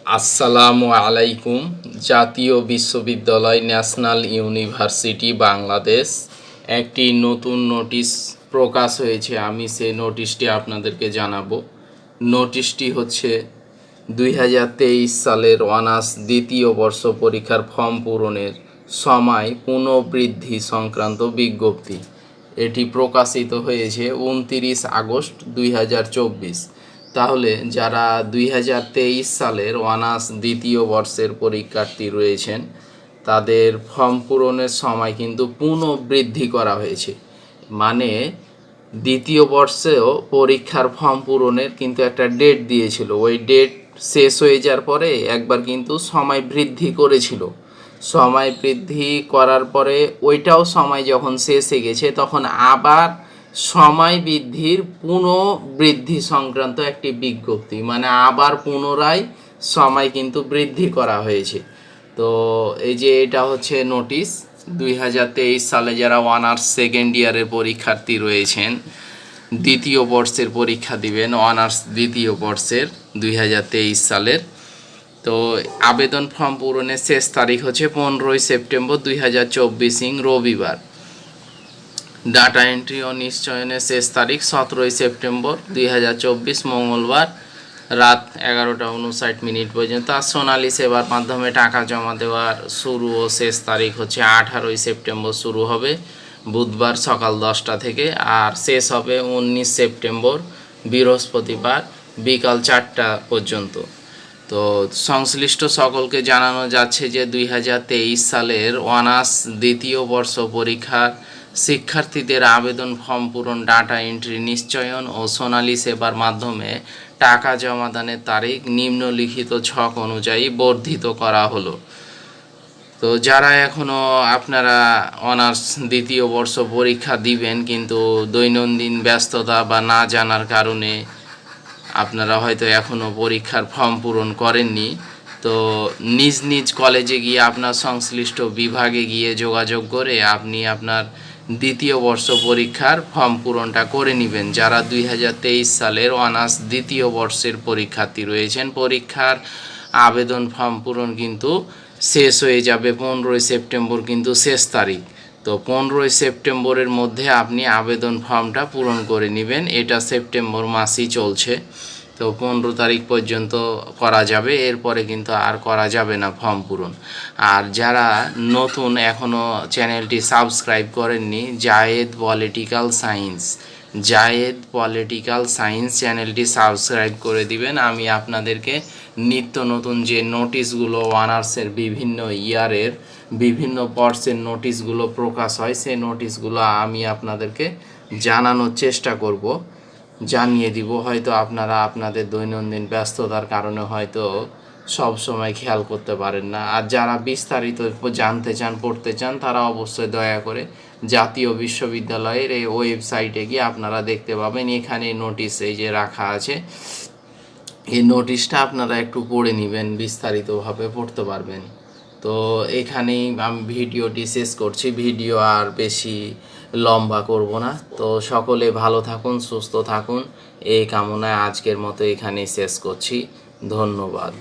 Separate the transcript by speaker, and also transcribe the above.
Speaker 1: আসসালামু আলাইকুম। জাতীয় বিশ্ববিদ্যালয় ন্যাশনাল ইউনিভার্সিটি বাংলাদেশ একটি নতুন নোটিশ প্রকাশ হয়েছে। আমি সেই নোটিশটি আপনাদেরকে জানাবো। নোটিশটি হচ্ছে 2023 সালের অনার্স দ্বিতীয় বর্ষ পরীক্ষার ফর্ম পূরণের সময় পুনঃবৃদ্ধি সংক্রান্ত বিজ্ঞপ্তি। এটি প্রকাশিত হয়েছে 29 আগস্ট 2024। তাহলে যারা 2023 সালের অনার্স দ্বিতীয় বর্ষের পরীক্ষার্থী রয়েছেন তাদের ফর্ম পূরণের সময় কিন্তু পুনঃবৃদ্ধি করা হয়েছে। মানে দ্বিতীয় বর্ষেও পরীক্ষার ফর্ম পূরণের কিন্তু একটা ডেট দিয়েছিল, ওই ডেট শেষ হয়ে যাওয়ার পরে একবার কিন্তু সময় বৃদ্ধি করেছিল। সময় বৃদ্ধি করার পরে ওইটাও সময় যখন শেষ হয়ে গেছে তখন আবার সময় বৃদ্ধির পুনঃবৃদ্ধি সংক্রান্ত একটি বিজ্ঞপ্তি, মানে আবার পুনরায় সময় কিন্তু বৃদ্ধি করা হয়েছে। তো এই যে এটা হচ্ছে নোটিশ। 2023 সালে যারা অনার্স সেকেন্ড ইয়ারের পরীক্ষার্থী রয়েছেন, দ্বিতীয় বর্ষের পরীক্ষা দিবেন অনার্স দ্বিতীয় বর্ষের 2023 সালের, তো আবেদন ফর্ম পূরণের শেষ তারিখ হচ্ছে 15 সেপ্টেম্বর 2024 রবিবার। ডাটা এন্ট্রি ও নিশ্চয়নের শেষ তারিখ 17 সেপ্টেম্বর 2024 মঙ্গলবার রাত 11:59 পর্যন্ত। আর সোনালী সেবার মাধ্যমে টাকা জমা দেওয়ার শুরু ও শেষ তারিখ হচ্ছে 18 সেপ্টেম্বর শুরু হবে বুধবার সকাল 10টা থেকে, আর শেষ হবে 19 সেপ্টেম্বর বৃহস্পতিবার বিকাল 4টা পর্যন্ত। তো সংশ্লিষ্ট সকলকে জানানো যাচ্ছে যে 2023 সালের অনার্স দ্বিতীয় বর্ষ পরীক্ষার শিক্ষার্থীদের আবেদন ফর্ম পূরণ, ডাটা এন্ট্রি নিশ্চয়ন ও সোনালী সেবার মাধ্যমে টাকা জমাদানের তারিখ নিম্নলিখিত ছক অনুযায়ী বর্ধিত করা হলো। তো যারা এখনও আপনারা অনার্স দ্বিতীয় বর্ষ পরীক্ষা দিবেন কিন্তু দৈনন্দিন ব্যস্ততা বা না জানার কারণে আপনারা হয়তো এখনও পরীক্ষার ফর্ম পূরণ করেননি, তো নিজ নিজ কলেজে গিয়ে আপনার সংশ্লিষ্ট বিভাগে গিয়ে যোগাযোগ করে আপনি আপনার দ্বিতীয় বর্ষ পরীক্ষার ফর্ম পূরণটা করে নেবেন। যারা 2023 সালের অনার্স দ্বিতীয় বর্ষের পরীক্ষার্থী রয়েছেন, পরীক্ষার আবেদন ফর্ম পূরণ কিন্তু শেষ হয়ে যাবে 15 সেপ্টেম্বর কিন্তু শেষ তারিখ। তো 15 সেপ্টেম্বরের মধ্যে আপনি আবেদন ফর্মটা পূরণ করে নেবেন। এটা সেপ্টেম্বর মাসই চলছে, তো 15 তারিখ পর্যন্ত করা যাবে, এরপরে কিন্তু আর করা যাবে না ফর্ম পূরণ। আর যারা নতুন এখনও চ্যানেলটি সাবস্ক্রাইব করেননি, জায়েদ পলিটিক্যাল সায়েন্স চ্যানেলটি সাবস্ক্রাইব করে দিবেন। আমি আপনাদেরকে নিত্য নতুন যে নোটিশগুলো অনার্সের বিভিন্ন ইয়ারের বিভিন্ন কোর্সের নোটিশগুলো প্রকাশ হয়, সেই নোটিশগুলো আমি আপনাদেরকে জানানোর চেষ্টা করব, জানিয়ে দিব। হয়তো আপনারা আপনাদের দৈনন্দিন ব্যস্ততার কারণে হয়তো সব সময় খেয়াল করতে পারেন না। আর যারা বিস্তারিত জানতে চান, পড়তে চান, তারা অবশ্যই দয়া করে জাতীয় বিশ্ববিদ্যালয়ের এই ওয়েবসাইটে গিয়ে আপনারা দেখতে পাবেন। এখানে নোটিশ এই যে রাখা আছে, এই নোটিশটা আপনারা একটু পড়ে নেবেন, বিস্তারিতভাবে পড়তে পারবেন। তো এখানেই আমি ভিডিওটি শেষ করছি, ভিডিও আর বেশি লম্বা করব না। তো সকলে ভালো থাকুন, সুস্থ থাকুন, এই কামনায় আজকের মতো এখানেই শেষ করছি। ধন্যবাদ।